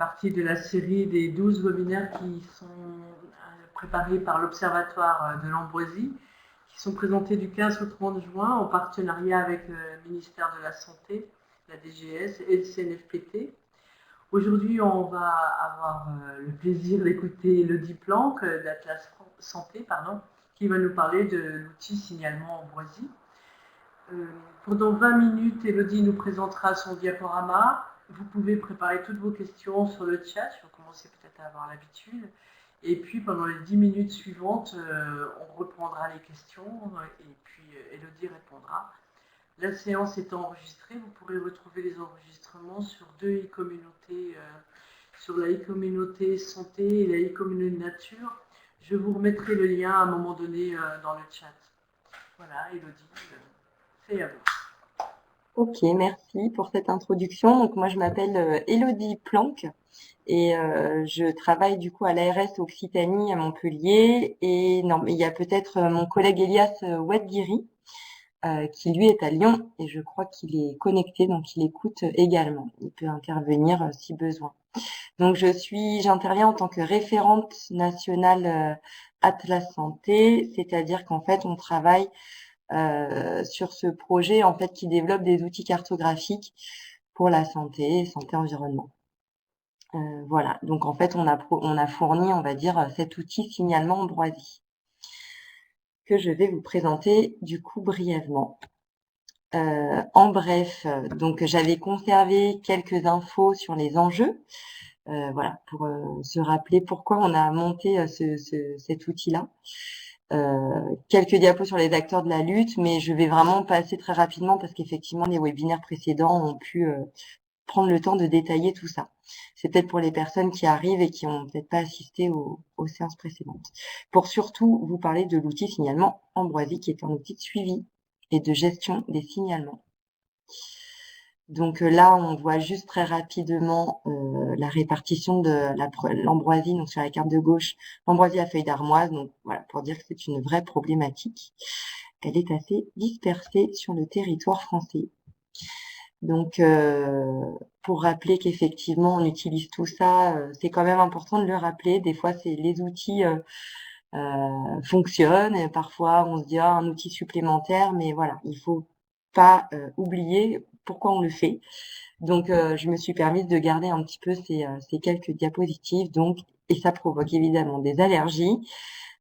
partie de la série des 12 webinaires qui sont préparés par l'Observatoire de l'Ambroisie, qui sont présentés du 15 au 30 juin en partenariat avec le ministère de la Santé, la DGS et le CNFPT. Aujourd'hui, on va avoir le plaisir d'écouter Elodie Planck d'Atlas Santé, qui va nous parler de l'outil signalement Ambroisie. Pendant 20 minutes, Elodie nous présentera son diaporama. Vous pouvez préparer toutes vos questions sur le chat, si vous commencez peut-être à avoir l'habitude. Et puis, pendant les 10 minutes suivantes, on reprendra les questions et puis Elodie répondra. La séance est enregistrée. Vous pourrez retrouver les enregistrements sur deux e-communautés, sur la e-communauté santé et la e-communauté nature. Je vous remettrai le lien à un moment donné dans le chat. Voilà, Elodie, c'est à vous. Ok, merci pour cette introduction. Donc moi je m'appelle Elodie Planck et je travaille du coup à l'ARS Occitanie à Montpellier. Et non, mais il y a peut-être mon collègue Elias Ouadguiri qui lui est à Lyon et je crois qu'il est connecté, donc il écoute également. Il peut intervenir si besoin. Donc j'interviens en tant que référente nationale Atlas Santé, c'est-à-dire qu'en fait on travaille sur ce projet en fait qui développe des outils cartographiques pour la santé environnement. Voilà, donc en fait on a fourni, on va dire, cet outil signalement Ambroisie que je vais vous présenter du coup brièvement. En bref, donc j'avais conservé quelques infos sur les enjeux, voilà, pour se rappeler pourquoi on a monté cet outil-là. Quelques diapos sur les acteurs de la lutte, mais je vais vraiment passer très rapidement parce qu'effectivement les webinaires précédents ont pu prendre le temps de détailler tout ça. C'est peut-être pour les personnes qui arrivent et qui ont peut-être pas assisté aux séances précédentes. Pour surtout vous parler de l'outil signalement Ambroisie, qui est un outil de suivi et de gestion des signalements. Donc là, on voit juste très rapidement la répartition de l'ambroisie, donc sur la carte de gauche, l'ambroisie à feuilles d'armoise, donc voilà, pour dire que c'est une vraie problématique. Elle est assez dispersée sur le territoire français. Donc, pour rappeler qu'effectivement, on utilise tout ça, c'est quand même important de le rappeler. Des fois, les outils fonctionnent, et parfois on se dit un outil supplémentaire, mais voilà, il faut pas oublier pourquoi on le fait. Donc, je me suis permise de garder un petit peu ces quelques diapositives. Donc, et ça provoque évidemment des allergies,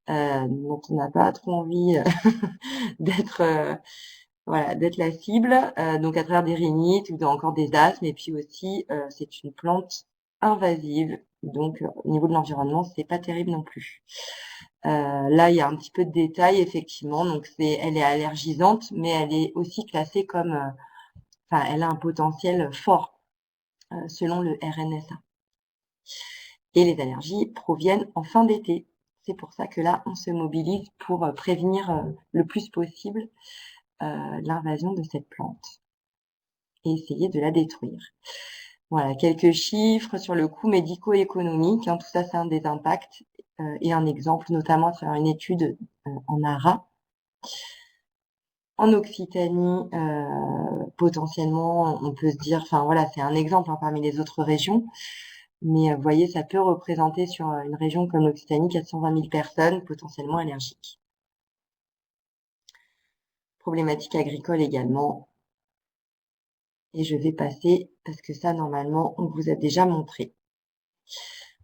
dont on n'a pas trop envie d'être la cible. Donc, à travers des rhinites ou encore des asthmes. Et puis aussi, c'est une plante invasive. Donc, au niveau de l'environnement, c'est pas terrible non plus. Là, il y a un petit peu de détails, effectivement. Donc, elle est allergisante, mais elle est aussi classée comme elle a un potentiel fort selon le RNSA. Et les allergies proviennent en fin d'été. C'est pour ça que là, on se mobilise pour prévenir le plus possible l'invasion de cette plante et essayer de la détruire. Voilà, quelques chiffres sur le coût médico-économique. Tout ça, c'est un des impacts et un exemple, notamment à travers une étude en ARA. En Occitanie, potentiellement, on peut se dire, c'est un exemple parmi les autres régions, mais vous voyez, ça peut représenter sur une région comme l'Occitanie 420 000 personnes potentiellement allergiques. Problématique agricole également. Et je vais passer, parce que ça, normalement, on vous a déjà montré.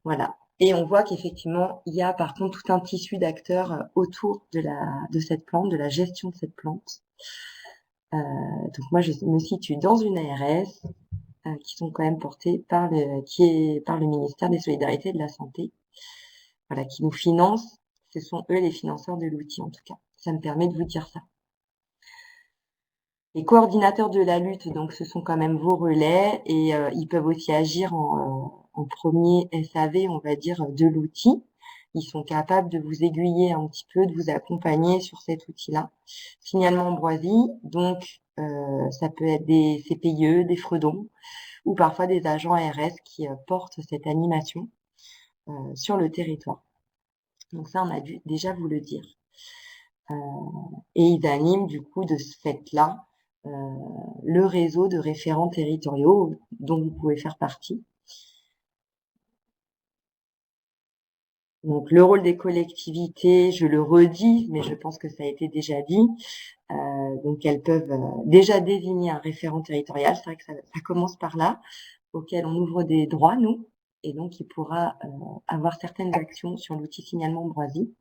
Voilà. Et on voit qu'effectivement, il y a par contre tout un tissu d'acteurs autour de cette plante, de la gestion de cette plante. Donc moi, je me situe dans une ARS qui sont quand même portées par le ministère des Solidarités et de la Santé, voilà, qui nous finance. Ce sont eux les financeurs de l'outil, en tout cas. Ça me permet de vous dire ça. Les coordinateurs de la lutte, donc, ce sont quand même vos relais et ils peuvent aussi agir en premier SAV, on va dire, de l'outil. Ils sont capables de vous aiguiller un petit peu, de vous accompagner sur cet outil-là. Signalement Ambroisie, donc ça peut être des CPIE, des fredons, ou parfois des agents ARS qui portent cette animation sur le territoire. Donc ça, on a dû déjà vous le dire. Et ils animent du coup de ce fait-là le réseau de référents territoriaux dont vous pouvez faire partie. Donc le rôle des collectivités, je le redis, mais je pense que ça a été déjà dit. Donc elles peuvent déjà désigner un référent territorial, c'est vrai que ça commence par là, auquel on ouvre des droits, nous, et donc il pourra avoir certaines actions sur l'outil signalement Ambroisie.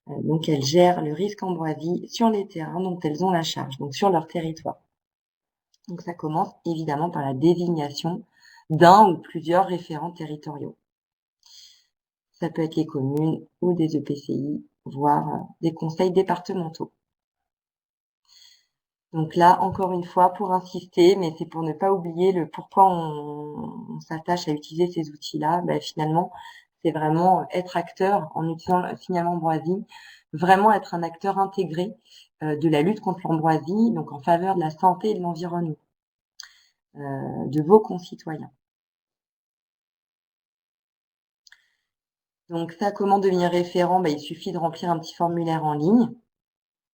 Donc elles gèrent le risque Ambroisie sur les terrains dont elles ont la charge, donc sur leur territoire. Donc ça commence évidemment par la désignation d'un ou plusieurs référents territoriaux. Ça peut être les communes ou des EPCI, voire des conseils départementaux. Donc là, encore une fois, pour insister, mais c'est pour ne pas oublier le pourquoi on s'attache à utiliser ces outils-là, finalement, c'est vraiment être acteur en utilisant le signalement Ambroisie, vraiment être un acteur intégré de la lutte contre l'ambroisie, donc en faveur de la santé et de l'environnement de vos concitoyens. Donc ça, comment devenir référent? Il suffit de remplir un petit formulaire en ligne.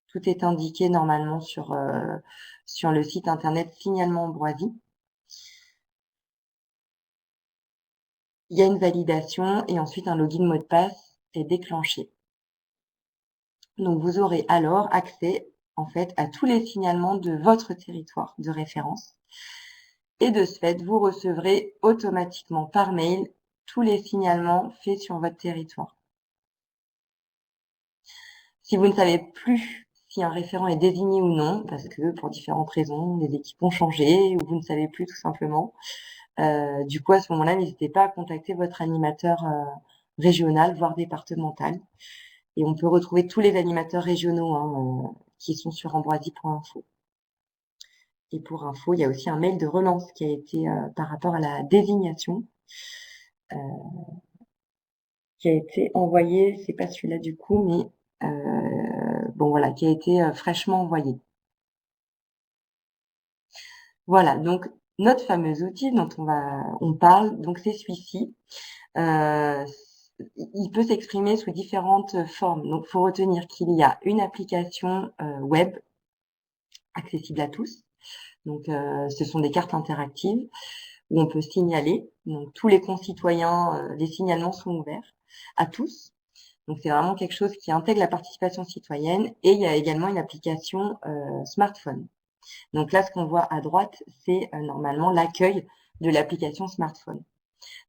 Tout est indiqué normalement sur le site internet Signalement Ambroisie. Il y a une validation et ensuite un login mot de passe est déclenché. Donc vous aurez alors accès en fait à tous les signalements de votre territoire de référence. Et de ce fait, vous recevrez automatiquement par mail tous les signalements faits sur votre territoire. Si vous ne savez plus si un référent est désigné ou non, parce que pour différentes raisons, les équipes ont changé ou vous ne savez plus tout simplement, du coup à ce moment-là, n'hésitez pas à contacter votre animateur régional, voire départemental. Et on peut retrouver tous les animateurs régionaux qui sont sur ambroisie.info. Et pour info, il y a aussi un mail de relance qui a été par rapport à la désignation qui a été envoyé, c'est pas celui-là du coup, mais qui a été fraîchement envoyé. Voilà, donc notre fameux outil dont on parle, donc c'est celui-ci. Il peut s'exprimer sous différentes formes. Donc, il faut retenir qu'il y a une application web accessible à tous. Donc, ce sont des cartes interactives où on peut signaler. Donc, tous les concitoyens, les signalements sont ouverts à tous. Donc, c'est vraiment quelque chose qui intègre la participation citoyenne. Et il y a également une application smartphone. Donc là, ce qu'on voit à droite, c'est normalement l'accueil de l'application smartphone.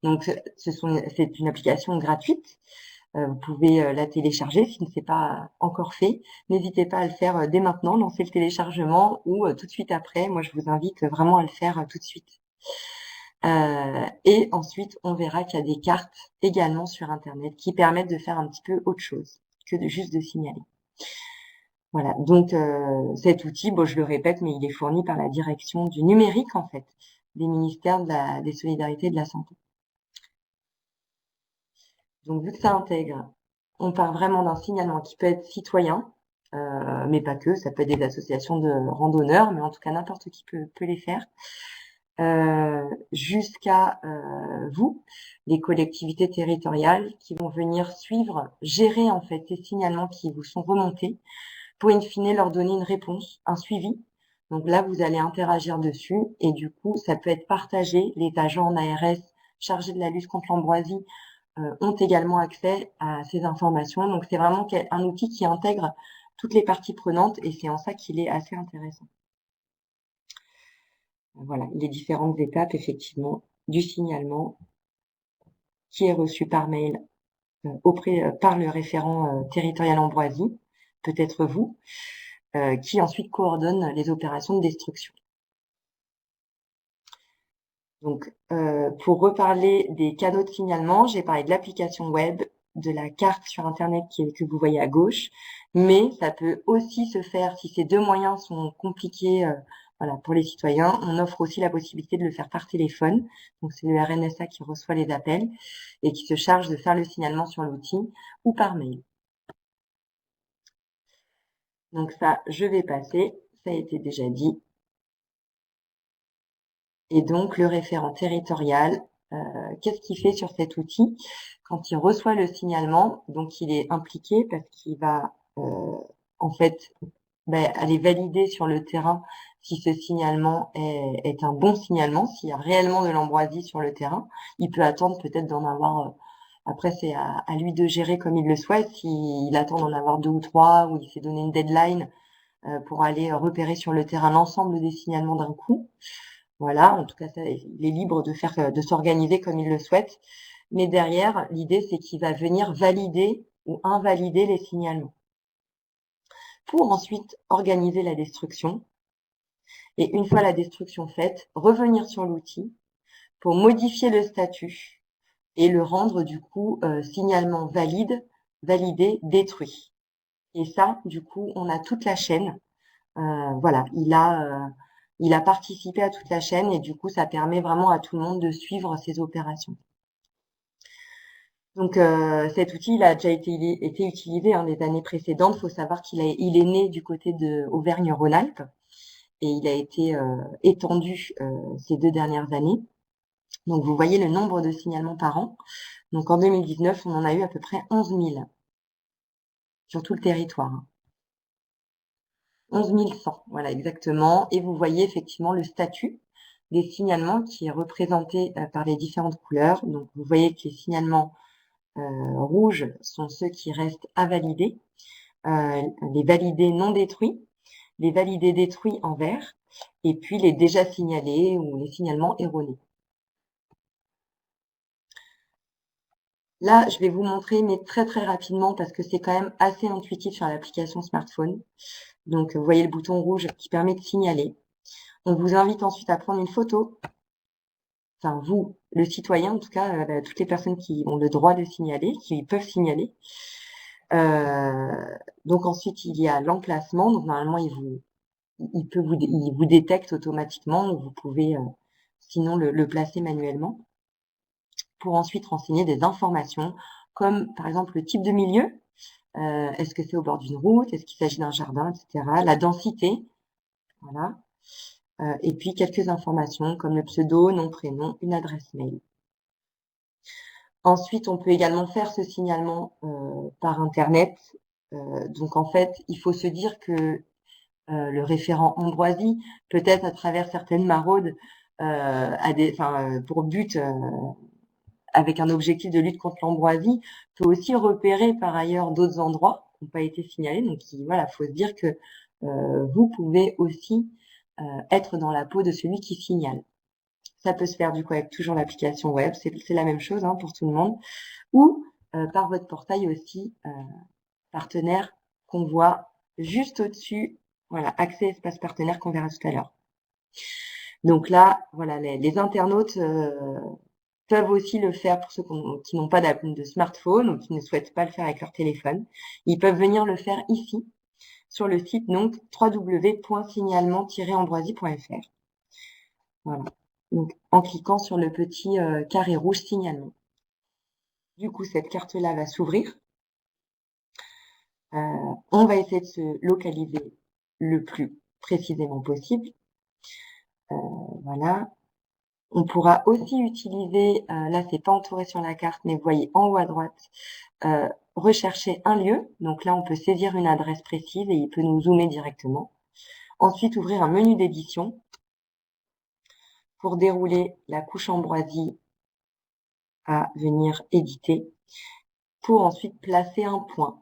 Donc, c'est une application gratuite. Vous pouvez la télécharger si ce n'est pas encore fait. N'hésitez pas à le faire dès maintenant, lancer le téléchargement ou tout de suite après. Moi, je vous invite vraiment à le faire tout de suite. Et ensuite, on verra qu'il y a des cartes également sur Internet qui permettent de faire un petit peu autre chose que de juste de signaler. Voilà, donc cet outil, je le répète, mais il est fourni par la direction du numérique, en fait, des ministères des Solidarités et de la Santé. Donc, vu que ça intègre, on part vraiment d'un signalement qui peut être citoyen, mais pas que, ça peut être des associations de randonneurs, mais en tout cas, n'importe qui peut les faire, jusqu'à vous, les collectivités territoriales, qui vont venir suivre, gérer en fait ces signalements qui vous sont remontés, pour in fine leur donner une réponse, un suivi. Donc là, vous allez interagir dessus et du coup, ça peut être partagé. Les agents en ARS chargés de la lutte contre l'ambroisie ont également accès à ces informations. Donc c'est vraiment un outil qui intègre toutes les parties prenantes et c'est en ça qu'il est assez intéressant. Voilà, les différentes étapes effectivement du signalement qui est reçu par mail par le référent territorial ambroisie, peut-être vous, qui ensuite coordonne les opérations de destruction. Donc, pour reparler des canaux de signalement, j'ai parlé de l'application web, de la carte sur Internet que vous voyez à gauche, mais ça peut aussi se faire, si ces deux moyens sont compliqués pour les citoyens, on offre aussi la possibilité de le faire par téléphone. Donc, c'est le RNSA qui reçoit les appels et qui se charge de faire le signalement sur l'outil ou par mail. Donc ça, je vais passer, ça a été déjà dit. Et donc, le référent territorial, qu'est-ce qu'il fait sur cet outil? Quand il reçoit le signalement, donc il est impliqué parce qu'il va en fait aller valider sur le terrain si ce signalement est un bon signalement, s'il y a réellement de l'ambroisie sur le terrain. Il peut attendre peut-être d'en avoir Après, c'est à lui de gérer comme il le souhaite. S'il attend d'en avoir 2 ou 3, ou il s'est donné une deadline pour aller repérer sur le terrain l'ensemble des signalements d'un coup. Voilà, en tout cas, ça, il est libre de s'organiser comme il le souhaite. Mais derrière, l'idée, c'est qu'il va venir valider ou invalider les signalements pour ensuite organiser la destruction. Et une fois la destruction faite, revenir sur l'outil pour modifier le statut et le rendre du coup signalement validé, détruit. Et ça, du coup, on a toute la chaîne. Voilà, il a participé à toute la chaîne et du coup, ça permet vraiment à tout le monde de suivre ces opérations. Donc cet outil, il a déjà été utilisé les années précédentes. Il faut savoir il est né du côté de Auvergne-Rhône-Alpes et il a été étendu ces 2 dernières années. Donc vous voyez le nombre de signalements par an. Donc en 2019, on en a eu à peu près 11 000 sur tout le territoire. 11 100, voilà exactement. Et vous voyez effectivement le statut des signalements qui est représenté par les différentes couleurs. Donc vous voyez que les signalements rouges sont ceux qui restent à valider, les validés non détruits, les validés détruits en vert, et puis les déjà signalés ou les signalements erronés. Là, je vais vous montrer, mais très très rapidement, parce que c'est quand même assez intuitif sur l'application smartphone. Donc, vous voyez le bouton rouge qui permet de signaler. On vous invite ensuite à prendre une photo. Enfin, vous, le citoyen, en tout cas, toutes les personnes qui ont le droit de signaler, qui peuvent signaler. Donc ensuite, il y a l'emplacement. Donc normalement, il vous détecte automatiquement. Donc vous pouvez sinon le placer manuellement pour ensuite renseigner des informations comme par exemple le type de milieu. Est-ce que c'est au bord d'une route? Est-ce qu'il s'agit d'un jardin, etc. La densité, voilà. Et puis quelques informations comme le pseudo, nom, prénom, une adresse mail. Ensuite, on peut également faire ce signalement par Internet. Donc en fait, il faut se dire que le référent Ambroisie, peut-être à travers certaines maraudes, pour but, avec un objectif de lutte contre l'ambroisie, peut aussi repérer par ailleurs d'autres endroits qui n'ont pas été signalés. Donc voilà, faut se dire que vous pouvez aussi être dans la peau de celui qui signale. Ça peut se faire du coup avec toujours l'application web, c'est la même chose pour tout le monde, ou par votre portail aussi partenaire qu'on voit juste au-dessus. Voilà, accès espace partenaire qu'on verra tout à l'heure. Donc là, voilà, les internautes peuvent aussi le faire pour ceux qui n'ont pas de smartphone ou qui ne souhaitent pas le faire avec leur téléphone. Ils peuvent venir le faire ici, sur le site donc www.signalement-ambroisie.fr. Voilà. Donc en cliquant sur le petit carré rouge signalement. Du coup, cette carte-là va s'ouvrir. On va essayer de se localiser le plus précisément possible. Voilà. On pourra aussi utiliser, là c'est pas entouré sur la carte, mais vous voyez en haut à droite, rechercher un lieu. Donc là on peut saisir une adresse précise et il peut nous zoomer directement. Ensuite ouvrir un menu d'édition pour dérouler la couche ambroisie à venir éditer, pour ensuite placer un point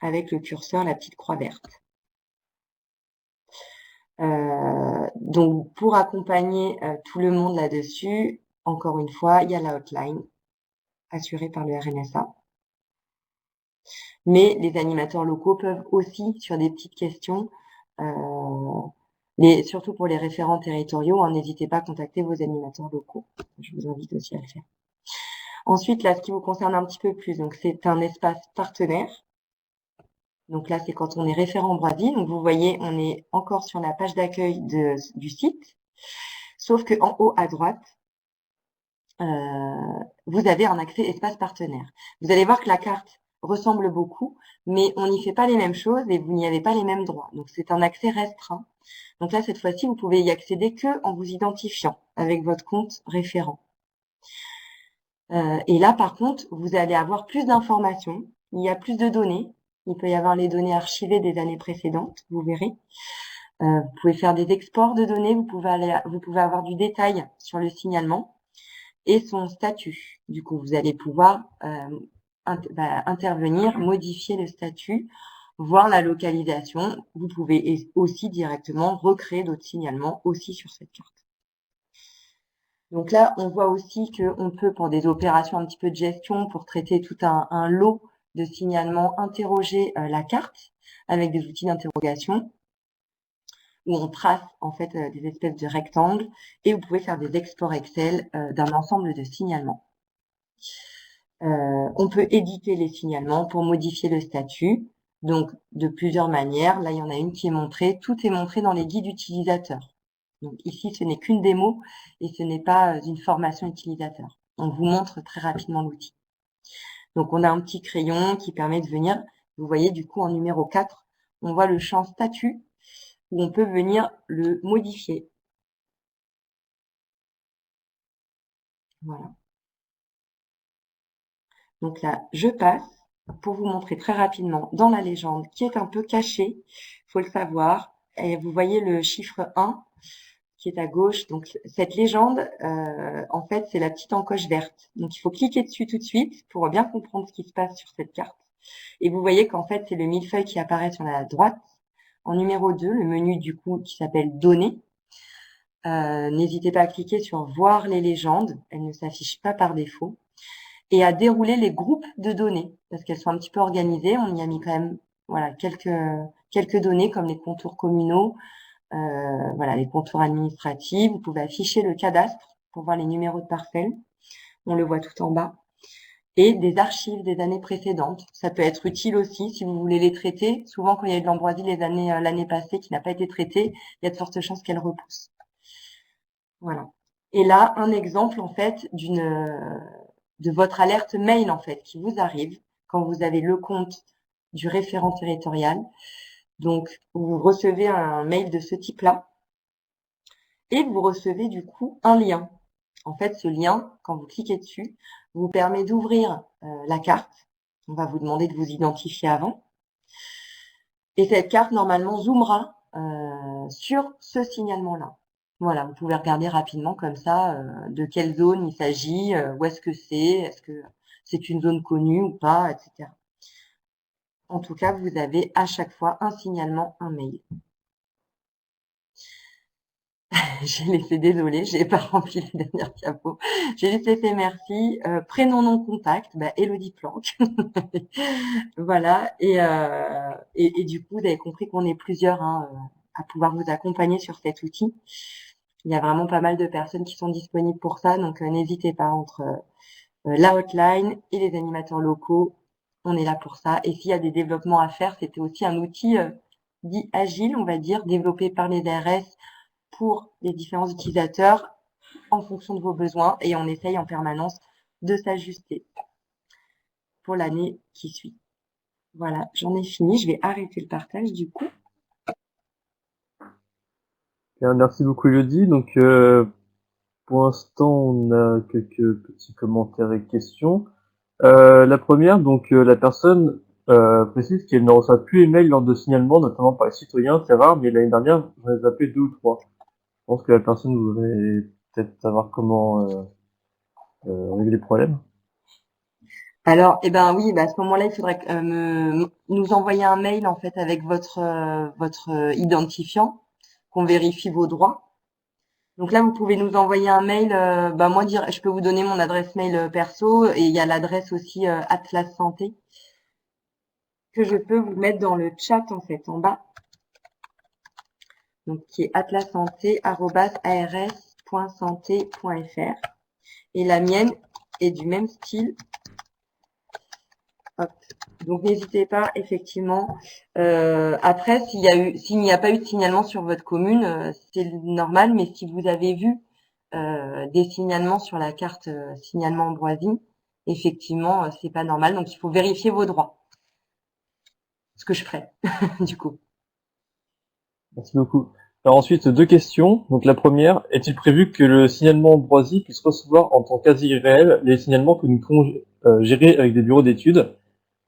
avec le curseur, la petite croix verte. Donc pour accompagner tout le monde là-dessus, encore une fois, il y a la hotline assurée par le RNSA. Mais les animateurs locaux peuvent aussi, sur des petites questions, surtout pour les référents territoriaux, n'hésitez pas à contacter vos animateurs locaux. Je vous invite aussi à le faire. Ensuite, là, ce qui vous concerne un petit peu plus, donc c'est un espace partenaire. Donc là, c'est quand on est référent Ambroisie. Donc vous voyez, on est encore sur la page d'accueil du site, sauf que en haut à droite, vous avez un accès espace partenaire. Vous allez voir que la carte ressemble beaucoup, mais on n'y fait pas les mêmes choses et vous n'y avez pas les mêmes droits. Donc c'est un accès restreint. Donc là, cette fois-ci, vous pouvez y accéder que en vous identifiant avec votre compte référent. Et là, par contre, vous allez avoir plus d'informations. Il y a plus de données. Il peut y avoir les données archivées des années précédentes, vous verrez. Vous pouvez faire des exports de données. Vous pouvez avoir du détail sur le signalement. et son statut. Du coup, vous allez pouvoir intervenir, modifier le statut, voir la localisation. Vous pouvez aussi directement recréer d'autres signalements aussi sur cette carte. Donc là, on voit aussi qu'on peut, pour des opérations un petit peu de gestion, pour traiter tout un lot de signalements, interroger la carte avec des outils d'interrogation où on trace en fait des espèces de rectangles et vous pouvez faire des exports Excel d'un ensemble de signalements. On peut éditer les signalements pour modifier le statut, donc de plusieurs manières. Là, il y en a une qui est montrée. Tout est montré dans les guides utilisateurs. Donc ici, ce n'est qu'une démo et ce n'est pas une formation utilisateur. On vous montre très rapidement l'outil. Donc on a un petit crayon qui permet de venir, vous voyez du coup en numéro 4, on voit le champ statut où on peut venir le modifier. Voilà. Donc là, je passe pour vous montrer très rapidement dans la légende qui est un peu cachée, faut le savoir. Et vous voyez le chiffre 1 qui est à gauche. Donc cette légende, en fait, c'est la petite encoche verte. Donc il faut cliquer dessus tout de suite pour bien comprendre ce qui se passe sur cette carte. Et vous voyez qu'en fait, c'est le millefeuille qui apparaît sur la droite. En numéro 2, le menu du coup qui s'appelle Données. N'hésitez pas à cliquer sur Voir les légendes. Elles ne s'affichent pas par défaut. Et à dérouler les groupes de données parce qu'elles sont un petit peu organisées. On y a mis quand même voilà quelques données comme les contours communaux, voilà les contours administratifs. Vous pouvez afficher le cadastre pour voir les numéros de parcelles. On le voit tout en bas. Et des archives des années précédentes. Ça peut être utile aussi si vous voulez les traiter. Souvent, quand il y a eu de l'ambroisie l'année passée qui n'a pas été traitée, il y a de fortes chances qu'elle repousse. Voilà. Et là, un exemple en fait de votre alerte mail en fait qui vous arrive quand vous avez le compte du référent territorial. Donc, vous recevez un mail de ce type-là et vous recevez du coup un lien. En fait, ce lien, quand vous cliquez dessus, vous permet d'ouvrir la carte. On va vous demander de vous identifier avant. Et cette carte, normalement, zoomera sur ce signalement-là. Voilà, vous pouvez regarder rapidement comme ça de quelle zone il s'agit, où est-ce que c'est une zone connue ou pas, etc. En tout cas, vous avez à chaque fois un signalement, un mail. J'ai laissé, désolée, j'ai pas rempli la dernière diapo. J'ai laissé fait merci. Prénom non contact, Élodie Planck. Voilà. Et du coup, vous avez compris qu'on est plusieurs à pouvoir vous accompagner sur cet outil. Il y a vraiment pas mal de personnes qui sont disponibles pour ça, donc n'hésitez pas entre la hotline et les animateurs locaux. On est là pour ça. Et s'il y a des développements à faire, c'était aussi un outil dit agile, on va dire, développé par les ARS pour les différents utilisateurs en fonction de vos besoins et on essaye en permanence de s'ajuster pour l'année qui suit. Voilà, j'en ai fini. Je vais arrêter le partage du coup. Bien, merci beaucoup Elodie. Donc pour l'instant on a quelques petits commentaires et questions. La première, donc la personne précise qu'elle ne reçoit plus les mails lors de signalements, notamment par les citoyens, c'est rare, mais l'année dernière j'en ai zappé 2 ou 3. Je pense que la personne voudrait peut-être savoir comment régler le problème. Alors, oui, à ce moment-là, il faudrait nous envoyer un mail en fait avec votre identifiant, qu'on vérifie vos droits. Donc là, vous pouvez nous envoyer un mail. Moi, je peux vous donner mon adresse mail perso et il y a l'adresse aussi Atlas Santé que je peux vous mettre dans le chat en fait en bas. Donc qui est atlassanté@ars.santé.fr et la mienne est du même style. Hop. Donc n'hésitez pas effectivement. Après, s'il n'y a pas eu de signalement sur votre commune, c'est normal. Mais si vous avez vu des signalements sur la carte signalement ambroisie, effectivement, c'est pas normal. Donc il faut vérifier vos droits. Ce que je ferai du coup. Merci beaucoup. Alors ensuite, 2 questions. Donc la première, est-il prévu que le signalement ambroisie puisse recevoir en temps quasi réel les signalements que nous pouvons gérer avec des bureaux d'études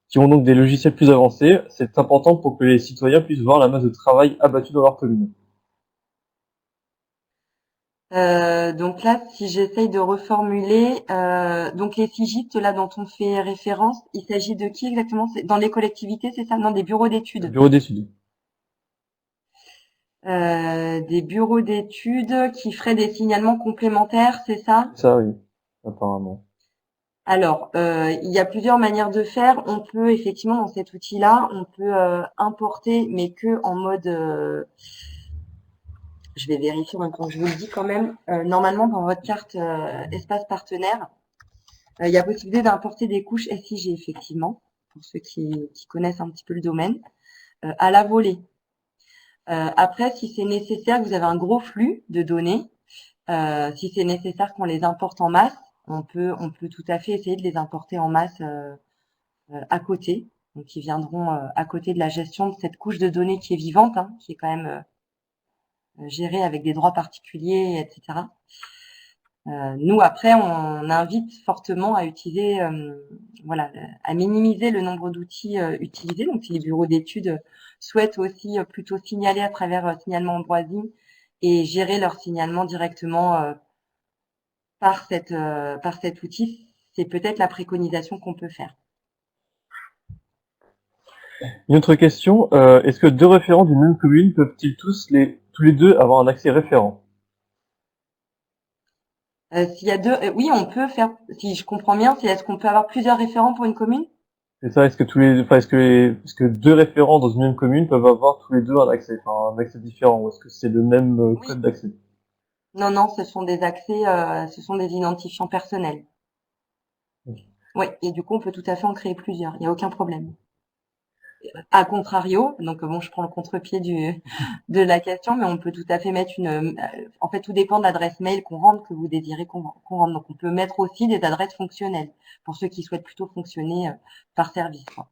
qui ont donc des logiciels plus avancés? C'est important pour que les citoyens puissent voir la masse de travail abattue dans leur commune. Donc là, si j'essaye de reformuler, donc les sigistes là dont on fait référence, il s'agit de qui exactement? C'est dans les collectivités, c'est ça? Non, des bureaux d'études. Bureau d'études. Des bureaux d'études qui feraient des signalements complémentaires, c'est ça? Ça, oui, apparemment. Alors, il y a plusieurs manières de faire. On peut effectivement dans cet outil-là, on peut importer, mais que en mode je vais vérifier en même temps que je vous le dis quand même. Normalement, dans votre carte espace partenaire, il y a possibilité d'importer des couches SIG, effectivement, pour ceux qui connaissent un petit peu le domaine, à la volée. Après, si c'est nécessaire, que vous avez un gros flux de données, si c'est nécessaire qu'on les importe en masse, on peut tout à fait essayer de les importer en masse à côté. Donc, ils viendront à côté de la gestion de cette couche de données qui est vivante, hein, qui est quand même gérée avec des droits particuliers, etc. Nous, après, on invite fortement à utiliser, voilà, à minimiser le nombre d'outils utilisés. Donc, si les bureaux d'études souhaitent aussi plutôt signaler à travers signalement Ambroisie et gérer leur signalement directement par cet outil, c'est peut-être la préconisation qu'on peut faire. Une autre question, est-ce que deux référents d'une même commune peuvent-ils tous les deux avoir un accès référent? S'il y a deux, oui, on peut faire. Si je comprends bien, c'est est-ce qu'on peut avoir plusieurs référents pour une commune? C'est ça, est-ce que deux référents dans une même commune peuvent avoir tous les deux un accès différent, ou est-ce que c'est le même Oui. code d'accès? Non, non, ce sont des accès, ce sont des identifiants personnels. Ok. Oui, et du coup, on peut tout à fait en créer plusieurs. Il n'y a aucun problème. À contrario, donc bon, je prends le contre-pied de la question, mais on peut tout à fait mettre en fait, tout dépend de l'adresse mail qu'on rentre, que vous désirez qu'on rentre. Donc, on peut mettre aussi des adresses fonctionnelles pour ceux qui souhaitent plutôt fonctionner par service, quoi.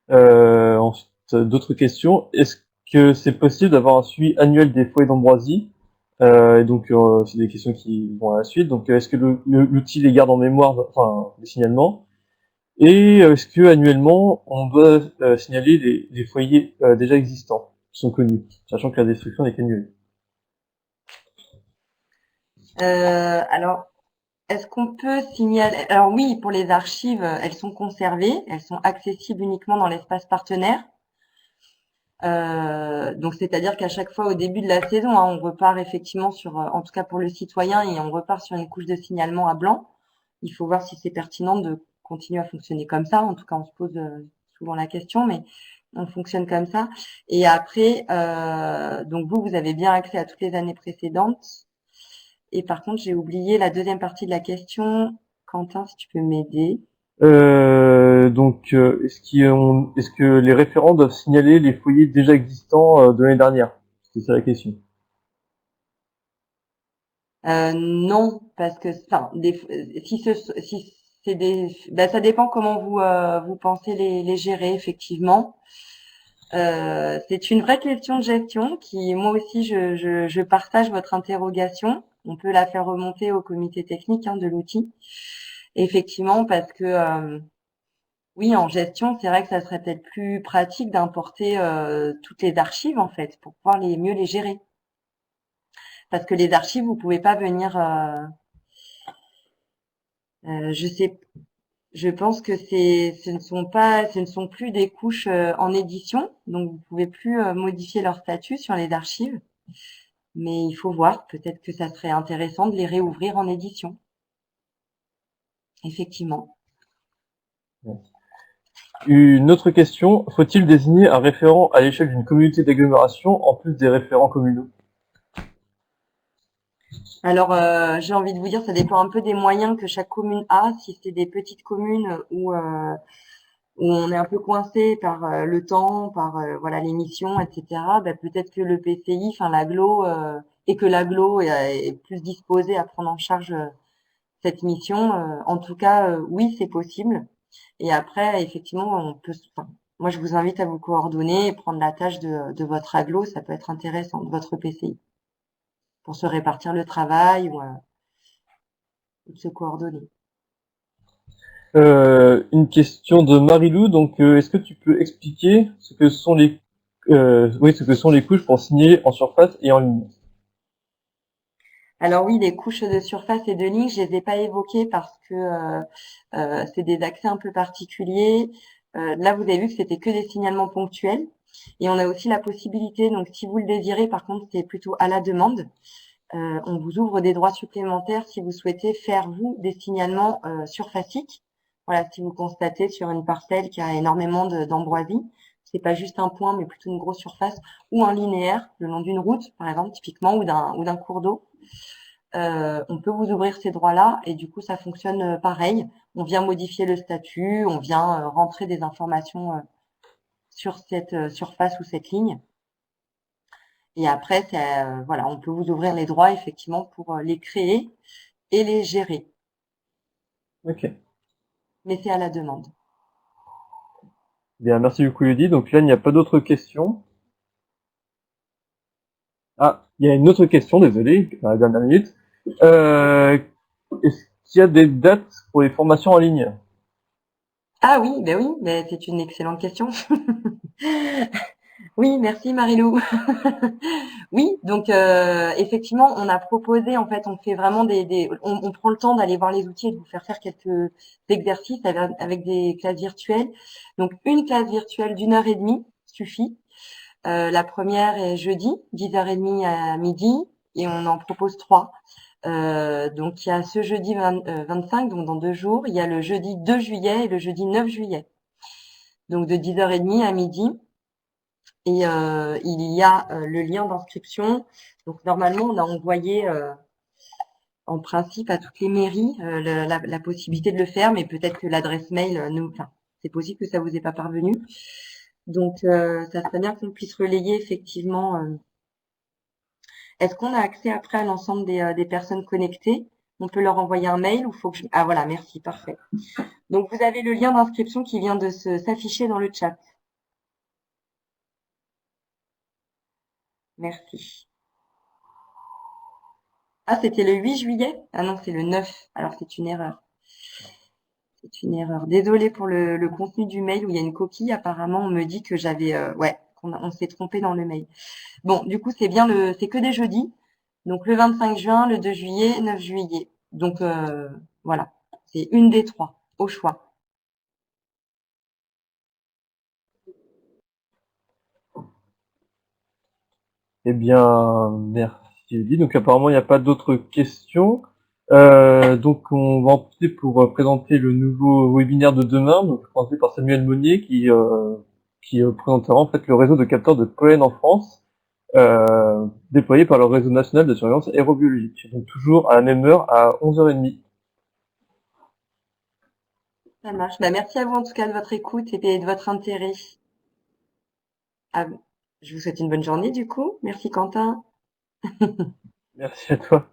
Ensuite, d'autres questions. Est-ce que c'est possible d'avoir un suivi annuel des foyers d'Ambroisie? Et donc, c'est des questions qui vont à la suite. Donc, est-ce que l'outil les garde en mémoire, enfin, les signalements? Et est-ce que annuellement, on doit signaler les foyers déjà existants, qui sont connus, sachant que la destruction n'est qu'annuelle? Alors, est-ce qu'on peut signaler? Alors oui, pour les archives, elles sont conservées, elles sont accessibles uniquement dans l'espace partenaire. Donc c'est-à-dire qu'à chaque fois au début de la saison, hein, on repart effectivement sur, en tout cas pour le citoyen, et on repart sur une couche de signalement à blanc. Il faut voir si c'est pertinent de continuer à fonctionner comme ça. En tout cas, on se pose souvent la question, mais on fonctionne comme ça. Et après, donc vous avez bien accès à toutes les années précédentes. Et par contre, j'ai oublié la deuxième partie de la question. Quentin, si tu peux m'aider. Est-ce que les référents doivent signaler les foyers déjà existants de l'année dernière? C'est ça la question. Non, parce que enfin, si c'est des, bah, ça dépend comment vous pensez les gérer effectivement. C'est une vraie question de gestion qui, moi aussi, je partage votre interrogation. On peut la faire remonter au comité technique de l'outil. Effectivement, parce que oui, en gestion, c'est vrai que ça serait peut-être plus pratique d'importer toutes les archives en fait pour pouvoir mieux les gérer. Parce que les archives, vous pouvez pas venir. Je sais, je pense que ce ne sont plus des couches en édition, donc vous pouvez plus modifier leur statut sur les archives. Mais il faut voir, peut-être que ça serait intéressant de les réouvrir en édition. Effectivement. Une autre question, faut-il désigner un référent à l'échelle d'une communauté d'agglomération en plus des référents communaux? Alors, j'ai envie de vous dire, ça dépend un peu des moyens que chaque commune a. Si c'est des petites communes où on est un peu coincé par le temps, par voilà les missions, etc. Bah, peut-être que le PCI, enfin l'agglo, et que l'agglo est plus disposé à prendre en charge cette mission. En tout cas, oui, c'est possible. Et après, effectivement, enfin, moi, je vous invite à vous coordonner et prendre la tâche de votre agglo. Ça peut être intéressant, de votre PCI, pour se répartir le travail ou de se coordonner. Une question de Marilou. Donc, est-ce que tu peux expliquer ce que sont les couches pour signer en surface et en ligne? Alors oui, les couches de surface et de ligne, je les ai pas évoquées parce que c'est des accès un peu particuliers. Là, vous avez vu que c'était que des signalements ponctuels. Et on a aussi la possibilité, donc si vous le désirez, par contre, c'est plutôt à la demande. On vous ouvre des droits supplémentaires si vous souhaitez faire, vous, des signalements surfaciques. Voilà, si vous constatez sur une parcelle qu'il y a énormément d'ambroisie, c'est pas juste un point, mais plutôt une grosse surface, ou un linéaire, le long d'une route, par exemple, typiquement, ou d'un cours d'eau. On peut vous ouvrir ces droits-là et du coup, ça fonctionne pareil. On vient modifier le statut, on vient rentrer des informations sur cette surface ou cette ligne. Et après, voilà, on peut vous ouvrir les droits effectivement pour les créer et les gérer. Ok. Mais c'est à la demande. Bien, merci beaucoup Elodie. Donc là, il n'y a pas d'autres questions. Ah, il y a une autre question, désolé, à la dernière minute. Est-ce qu'il y a des dates pour les formations en ligne? Ah oui, c'est une excellente question. Oui, merci Marilou. Oui, donc effectivement, on a proposé, en fait, on fait vraiment on prend le temps d'aller voir les outils et de vous faire faire quelques exercices avec des classes virtuelles. Donc une classe virtuelle d'1 heure et demie suffit. La première est jeudi, 10h30 à midi, et on en propose 3. Donc il y a ce jeudi 25, donc dans 2 jours, il y a le jeudi 2 juillet et le jeudi 9 juillet. Donc de 10h30 à midi. Et il y a le lien d'inscription. Donc normalement, on a envoyé en principe à toutes les mairies la possibilité de le faire, mais peut-être que l'adresse mail, enfin, c'est possible que ça vous est pas parvenu. Donc ça serait bien qu'on puisse relayer effectivement. Est-ce qu'on a accès après à l'ensemble des personnes connectées? On peut leur envoyer un mail ou faut que Ah voilà, merci, parfait. Donc vous avez le lien d'inscription qui vient de s'afficher dans le chat. Merci. Ah, c'était le 8 juillet? Ah non, c'est le 9. Alors c'est une erreur. C'est une erreur. Désolée pour le contenu du mail où il y a une coquille. Apparemment, on me dit que j'avais, on s'est trompé dans le mail. Bon, du coup, c'est que des jeudis. Donc le 25 juin, le 2 juillet, 9 juillet. Donc voilà, c'est une des 3 au choix. Eh bien, merci Elodie. Donc apparemment, il n'y a pas d'autres questions. Donc on va en profiter pour présenter le nouveau webinaire de demain, donc présenté par Samuel Monnier, qui présentera en fait le réseau de capteurs de pollen en France, déployé par le réseau national de surveillance aérobiologique. Donc toujours à la même heure, à 11h30. Ça marche. Bah, merci à vous en tout cas de votre écoute et de votre intérêt. Ah, je vous souhaite une bonne journée du coup. Merci Quentin. Merci à toi.